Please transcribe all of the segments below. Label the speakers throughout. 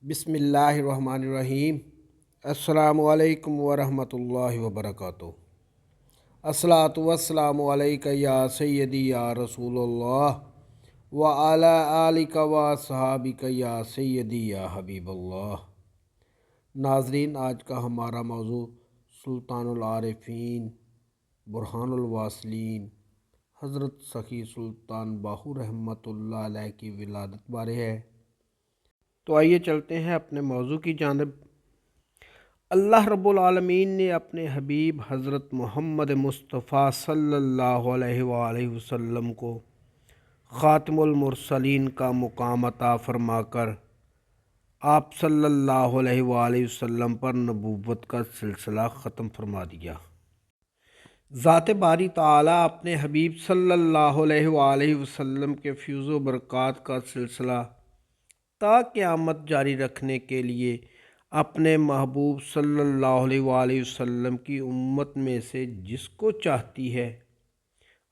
Speaker 1: بسم اللہ الرحمن الرحیم۔ السلام علیکم ورحمۃ اللہ وبرکاتہ۔ الصلاۃ والسلام علیک یا سیدی یا رسول اللہ وعلی آلک واصحابک یا سیدی یا حبیب اللہ۔ ناظرین، آج کا ہمارا موضوع سلطان العارفین برہان الواصلین حضرت سخی سلطان باہو رحمۃ اللہ علیہ کی ولادت بارے ہے۔ تو آئیے چلتے ہیں اپنے موضوع کی جانب۔ اللہ رب العالمین نے اپنے حبیب حضرت محمد مصطفیٰ صلی اللہ علیہ وآلہ وسلم کو خاتم المرسلین کا مقام عطا فرما کر آپ صلی اللہ علیہ وآلہ وسلم پر نبوت کا سلسلہ ختم فرما دیا۔ ذات باری تعالیٰ اپنے حبیب صلی اللہ علیہ وآلہ وسلم کے فیض و برکات کا سلسلہ تا قیامت جاری رکھنے کے لیے اپنے محبوب صلی اللہ علیہ وآلہ وسلم کی امت میں سے جس کو چاہتی ہے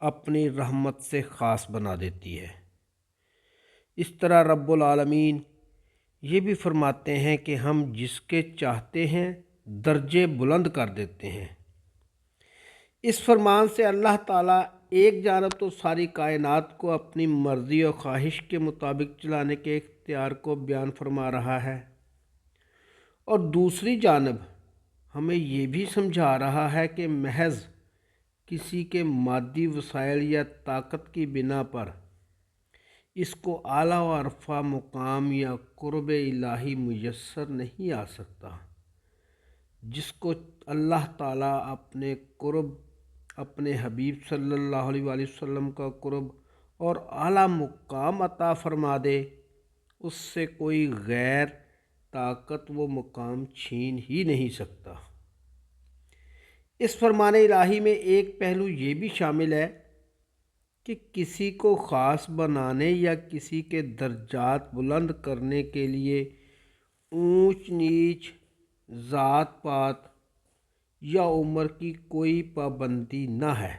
Speaker 1: اپنی رحمت سے خاص بنا دیتی ہے۔ اس طرح رب العالمین یہ بھی فرماتے ہیں کہ ہم جس کے چاہتے ہیں درجے بلند کر دیتے ہیں۔ اس فرمان سے اللہ تعالیٰ ایک جانب تو ساری کائنات کو اپنی مرضی اور خواہش کے مطابق چلانے کے اختیار کو بیان فرما رہا ہے، اور دوسری جانب ہمیں یہ بھی سمجھا رہا ہے کہ محض کسی کے مادی وسائل یا طاقت کی بنا پر اس کو اعلیٰ و عرفہ مقام یا قرب الہی میسر نہیں آ سکتا۔ جس کو اللہ تعالیٰ اپنے قرب، اپنے حبیب صلی اللہ علیہ وآلہ وسلم کا قرب اور اعلیٰ مقام عطا فرما دے، اس سے کوئی غیر طاقت وہ مقام چھین ہی نہیں سکتا۔ اس فرمان الہی میں ایک پہلو یہ بھی شامل ہے کہ کسی کو خاص بنانے یا کسی کے درجات بلند کرنے کے لیے اونچ نیچ، ذات پات یا عمر کی کوئی پابندی نہ ہے۔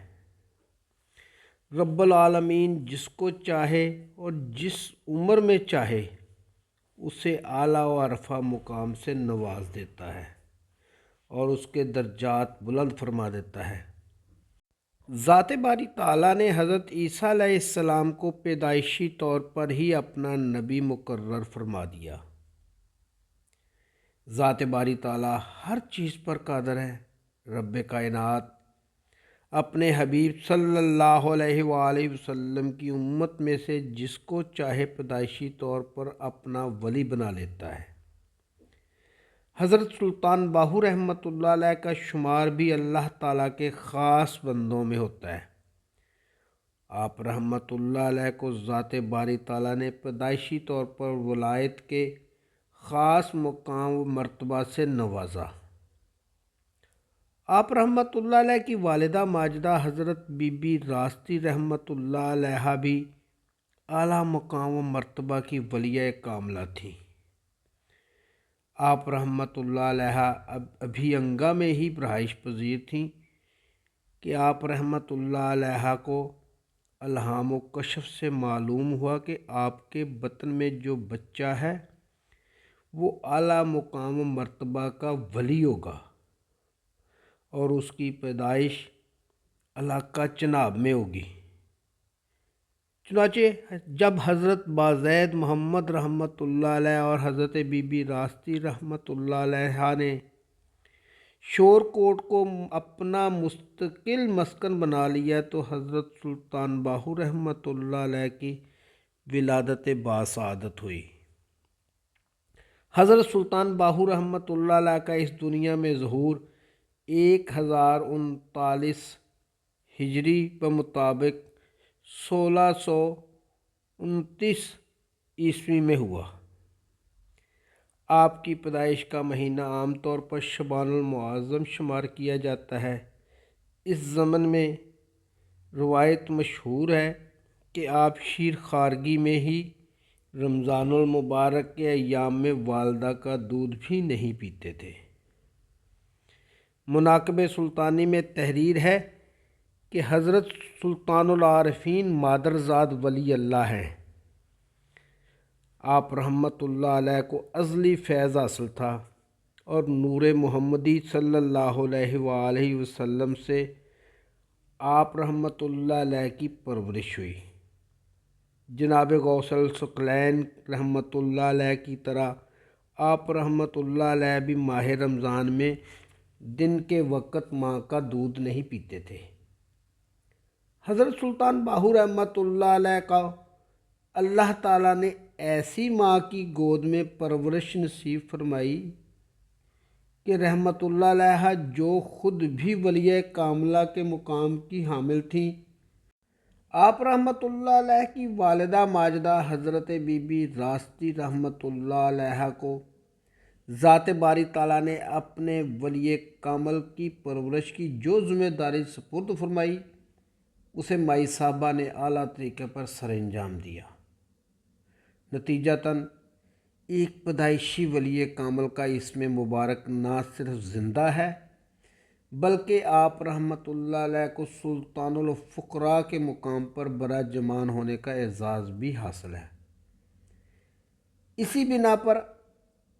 Speaker 1: رب العالمین جس کو چاہے اور جس عمر میں چاہے اسے اعلیٰ و عرفہ مقام سے نواز دیتا ہے اور اس کے درجات بلند فرما دیتا ہے۔ ذات باری تعالیٰ نے حضرت عیسیٰ علیہ السلام کو پیدائشی طور پر ہی اپنا نبی مقرر فرما دیا۔ ذات باری تعالیٰ ہر چیز پر قادر ہے۔ رب کائنات اپنے حبیب صلی اللہ علیہ وآلہ وسلم کی امت میں سے جس کو چاہے پیدائشی طور پر اپنا ولی بنا لیتا ہے۔ حضرت سلطان باہو رحمۃ اللہ علیہ کا شمار بھی اللہ تعالیٰ کے خاص بندوں میں ہوتا ہے۔ آپ رحمۃ اللہ علیہ کو ذات باری تعالیٰ نے پیدائشی طور پر ولایت کے خاص مقام و مرتبہ سے نوازا۔ آپ رحمۃ اللہ علیہ کی والدہ ماجدہ حضرت بی بی راستی رحمۃ اللہ علیہ بھی اعلیٰ مقام و مرتبہ کی ولیہ کاملہ تھیں۔ آپ رحمۃ اللہ علیہ ابھی انگا میں ہی رہائش پذیر تھیں کہ آپ رحمۃ اللہ علیہ کو الہام و کشف سے معلوم ہوا کہ آپ کے بطن میں جو بچہ ہے وہ اعلیٰ مقام و مرتبہ کا ولی ہوگا، اور اس کی پیدائش علاقہ چناب میں ہوگی۔ چنانچہ جب حضرت بازید محمد رحمۃ اللہ علیہ اور حضرت بی بی راستی رحمۃ اللہ علیہ نے شور کوٹ کو اپنا مستقل مسکن بنا لیا تو حضرت سلطان باہو رحمۃ اللہ علیہ کی ولادت باسعادت ہوئی۔ حضرت سلطان باہو رحمۃ اللہ علیہ کا اس دنیا میں ظہور 1039 ہجری بمطابق 1629 عیسوی میں ہوا۔ آپ کی پیدائش کا مہینہ عام طور پر شعبان المعظم شمار کیا جاتا ہے۔ اس ضمن میں روایت مشہور ہے کہ آپ شیر خارگی میں ہی رمضان المبارک کے ایام میں والدہ کا دودھ بھی نہیں پیتے تھے۔ مناقب سلطانی میں تحریر ہے کہ حضرت سلطان العارفین مادرزاد ولی اللہ ہیں۔ آپ رحمۃ اللہ علیہ کو ازلی فیض حاصل تھا اور نور محمدی صلی اللہ علیہ وآلہ وسلم سے آپ رحمۃ اللہ علیہ کی پرورش ہوئی۔ جناب غوث الثقلین رحمۃ اللہ علیہ کی طرح آپ رحمۃ اللہ علیہ بھی ماہ رمضان میں دن کے وقت ماں کا دودھ نہیں پیتے تھے۔ حضرت سلطان باہو رحمۃ اللہ علیہ کا اللہ تعالیٰ نے ایسی ماں کی گود میں پرورش نصیب فرمائی کہ رحمۃ اللہ علیہ جو خود بھی ولیہ کاملہ کے مقام کی حامل تھیں، آپ رحمۃ اللہ علیہ کی والدہ ماجدہ حضرت بی بی راستی رحمۃ اللہ علیہ کو ذات باری تعالیٰ نے اپنے ولی کامل کی پرورش کی جو ذمہ داری سپرد فرمائی، اسے مائی صاحبہ نے اعلیٰ طریقے پر سر انجام دیا۔ نتیجتاً ایک پیدائشی ولی کامل کا اسم مبارک نہ صرف زندہ ہے بلکہ آپ رحمۃ اللہ علیہ کو سلطان الفقراء کے مقام پر برا جمان ہونے کا اعزاز بھی حاصل ہے۔ اسی بنا پر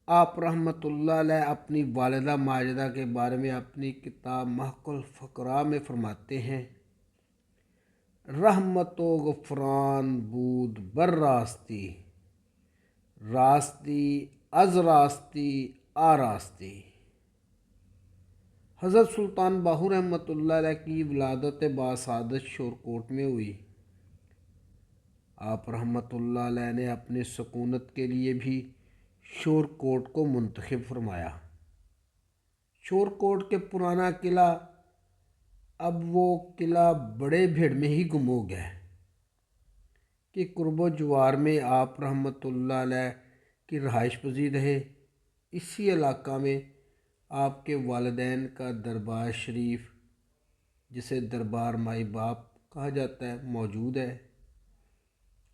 Speaker 1: آپ رحمۃ اللہ علیہ اپنی والدہ ماجدہ کے بارے میں اپنی کتاب محق الفقراء میں فرماتے ہیں، رحمت و غفران بود بر راستی، راستی از راستی آراستی۔ حضرت سلطان باہو رحمۃ اللہ علیہ کی ولادت باسعادت شورکوٹ میں ہوئی۔ آپ رحمۃ اللہ علیہ نے اپنے سکونت کے لیے بھی شورکوٹ کو منتخب فرمایا۔ شورکوٹ کے پرانا قلعہ اب وہ قلعہ بڑے بھیڑ میں ہی گم ہو گیا کہ قرب و جوار میں آپ رحمۃ اللہ علیہ کی رہائش پذیر رہے۔ اسی علاقہ میں آپ کے والدین کا دربار شریف، جسے دربار مائی باپ کہا جاتا ہے، موجود ہے۔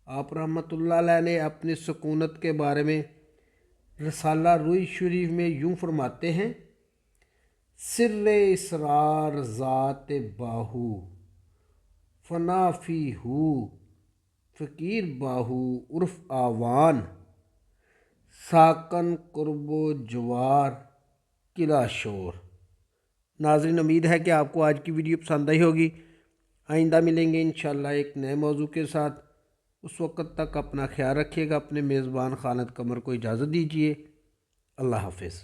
Speaker 1: آپ رحمۃ اللہ علیہ نے اپنی سکونت کے بارے میں رسالہ روئی شریف میں یوں فرماتے ہیں، سر اسرار ذات باہو فنا فی ہو، فقیر باہو عرف آوان، ساکن قرب و جوار قلعہ شور۔ ناظرین، امید ہے کہ آپ کو آج کی ویڈیو پسند آئی ہوگی۔ آئندہ ملیں گے انشاءاللہ ایک نئے موضوع کے ساتھ۔ اس وقت تک اپنا خیال رکھیے گا۔ اپنے میزبان خالد قمر کو اجازت دیجیے۔ اللہ حافظ۔